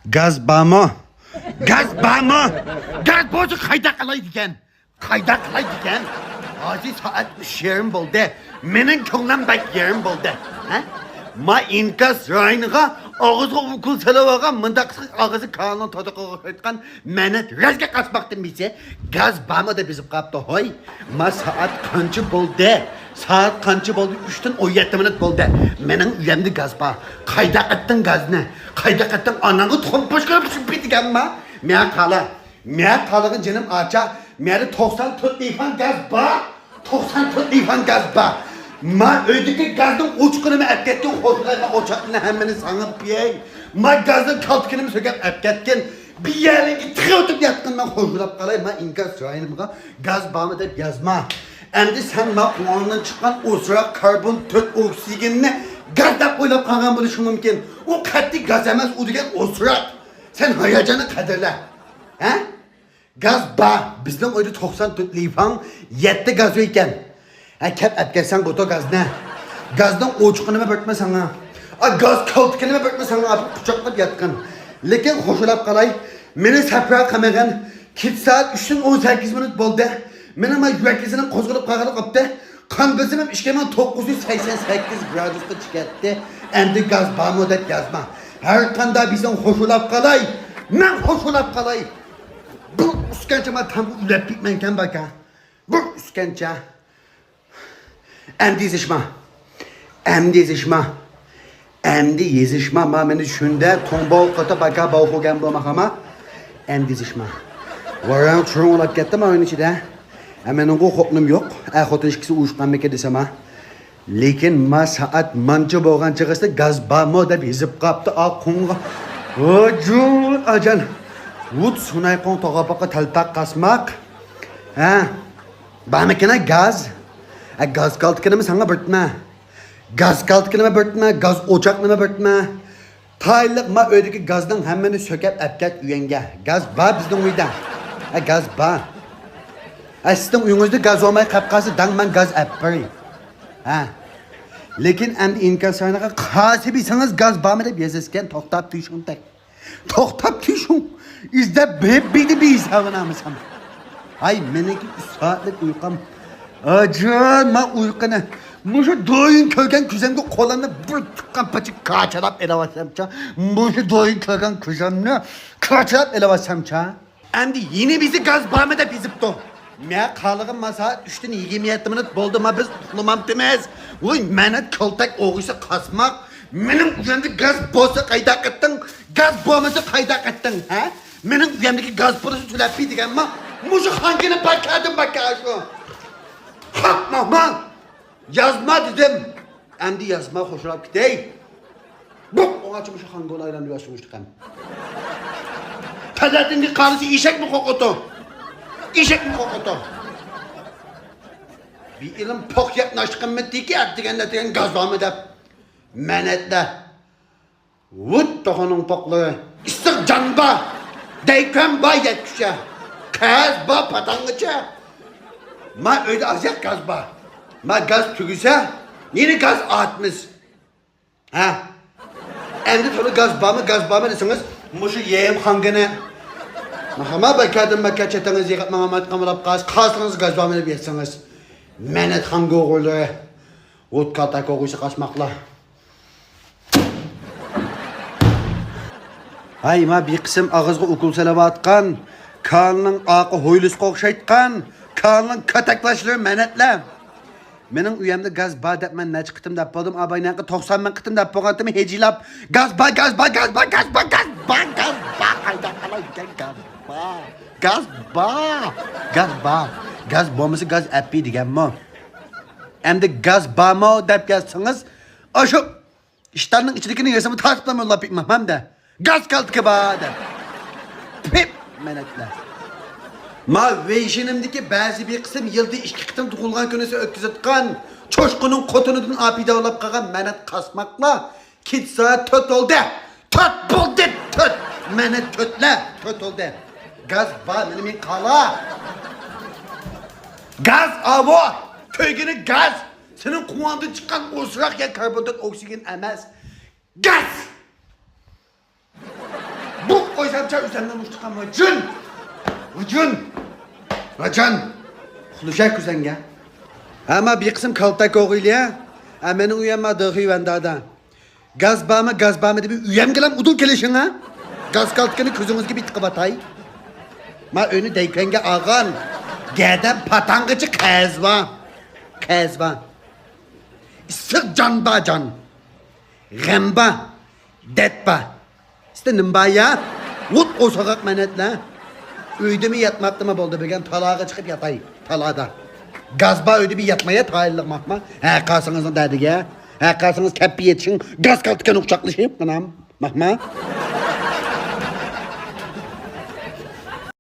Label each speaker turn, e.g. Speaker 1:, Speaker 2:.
Speaker 1: Gaz bağımı. Gaz bağımı. Gaz bozu kayda kalaydıken. Kayda kalaydıken. Aziz saat yerim buldu. Menin kıllam bak yerim buldu. Ha? Ma inkas rayınıga ağızı ukul salavaga mındaqsız ağızı kanun tadı qoğuşaytqan menet razga qasmaqtın bize. Gaz bağımı da bizim qaptı hoy. Ma saat qancha buldu. Saat qancha buldu? 3'ten 17 minut buldu. Menin uyamdı gaz bağ. Kayda qatdın gazni. Kayda qatdın ananı tuxum poşqırıp şüpitigan ma. Mea qala. Mea qalığın canım aça. Mea 94 ifan gaz bağ. 94 ifan gaz bağ. Ma öydeki gazın uçkunu mu etketten hoşlarına oçakına hemmeni sanıp yey. Ma gazın kaltkını mı sökep etketten bir yerine tıkıyorduk yatkından hoşlap kalay. Ma inkaz şahini gaz bağımı deyip yazma. Endi sen ma ondan çıkan uzra karbon tört oksigenini gazda koyup kalkan buluşun mümkün. O katli gaz emez o diyen uzra. Sen hayacanı kaderle. He? Gaz bağ. Bizden öyle 94 lifan 7 gaz iken. Kep etkersen kutu gaz ne? Gazdan uçkunu mu börtme sana? Gaz kaltkını mı börtme sana? Apıp kucaklayıp yatkın. Lekin hoşulap kalay. Meni sapra kamagan. 2 saat 3'ten 18 minut buldu. Meni ama yüreklisinin kozgulup kagalı kaptı. Kan bezimim işkemen 988 gradusda çıkarttı. Endi gaz bağımı deyip yazma. Her kanda bizden hoşulap kalay. Men hoşulap kalay. Bu üskençeme tam ülep bitmenken baka. Bu üskençe. Emdi yezişma. Emdi yezişma. Emdi yezişma. Ma beni şünde tombol kota baka bağ gen bu makama. Emdi yezişma. Varan çürün olap gettim oyun içinde. Hemen o hoknum yok. Hotun işkisi uyuşkan meke desem ha. Lekin ma saat manca boğan çıkıştı gaz bağımı da bizip kaptı. Kunga. Ocun acan. Vut sunay kon toğa baka talpak kasmak. Bağımekine gaz. Gaz kaltkını mı sana börtme? Gaz kaltkını mı börtme? Gaz ocakını mı börtme? Taylık ma öydeki gazdan hemmeni sökep epket üyenge. Gaz bağ bizden uyda. Gaz bağ. Sizden uyunuzda gaz olmayı kapkası dangman gaz epbiri. Lekin endi inkasaynağa kasibiysanız gaz bağ mı deyip yazısken toktap tüyşün tek. Toktap tüyşün. İzde beybi bir hesabına mısam? Ay meneki 3 saatlik uykam. Acan ma uykana. Muşu doyun kölgen küzemde kolanı bir tıkkan paçık kaçarap ele basamça. Muşu doyun kölgen küzemde kaçarap ele basamça. Endi yine bizi gaz bağımı bizip to. Mea kalığın masa 3'ten 27 minut boldu ma biz tutlumam demez. Uy menet koltak oğuysa kasmak. Benim uyamda gaz bozu kayda kıttın. Gaz boğamızı kayda kıttın. Benim uyamdaki gaz bozu tülepi diken ma. Muşu hangine bakardın şu. Hak Mahman! Yazma dedim. Endi yazma hoşuna gidey. Bu ona çıkmış hangi olayla ulaşmıştık hem. Tazatın karısı işek mi kokutu? İşek mi kokutu? Bir ilim pok yaklaştıkın mı değil ki ettiğen gazlamı da menetle. Vut tohunun pokluğu. İstik canba. Deyken bay yetkişe. Kaz ba patangıça. Ma öyle azyak gaz ba. Ma gaz tügüse yine gaz atmış. Endi tolu gaz bağımı desiniz. Muşu yiyem hangine. Mahama bakadım çeteniz yıkat mahamat kamerap kasınız gaz bağımını bilsiniz. Menet hangi oğulu. Ot kaltak oğuysa kaçmakla. Hay ma bir kısım ağızga ukul selava atkan. Kanının akı hoylus kokşaytkan. Kanının kataklaşlığı menetle. Menin uyamda gaz bağ deyip men neç kıtım deyip boldum. Abaynankı 90 men kıtım deyip boğantımı hecilap. Gaz bağ. Gaz bağ. Gaz boğması gaz epi digen mi? Hem de gaz bağ mı deyip yazsanız. Aşık. İşlerinin içindekinin yasamı tartışlamıyorlar bitmem hem de. Gaz kaldı ki bağ deyip. Pip menetle. Ma veyşinimdeki bazı bir kısım yılda 2 kıtım tuğulgan künesi ötküzetkan. Çoşkunun kotunudun apide olap kalan menet kasmakla. 2 saat töt oldu. Töt buldu töt. Menet tötle töt oldu. Gaz bağ benim kala. Gaz avo. Köygünü gaz. Senin kumandı çıkan usurak ya karbondioksit oksijen emez. Gaz. Bu şapça üzerinden uçtuk ama Ucun. Kuluşak üzenge. Ama bir kısım kaltak oğuyla. Hemen uyanmadığı hüvendada. Gazbamı diye bir üyem gelen udul gelişin ha. Gaz kaltkını kızınız gibi tıkıbatay. Ma önü deykenge ağan. Gede patangıcı kezva. Sık can. Gemba. Detba. İşte nimba ya. Vut o sokak menetle. Öydü mü yatmakta mı boldu begen talağa çıkıp yatay. Talada. Gazba öydü bir yatmaya tayırlık mahma. He kalsınızın derdi ya. He kalsınız keppi yetişin. Gaz kaltıken uçaklaşayım. Anam. Mahma.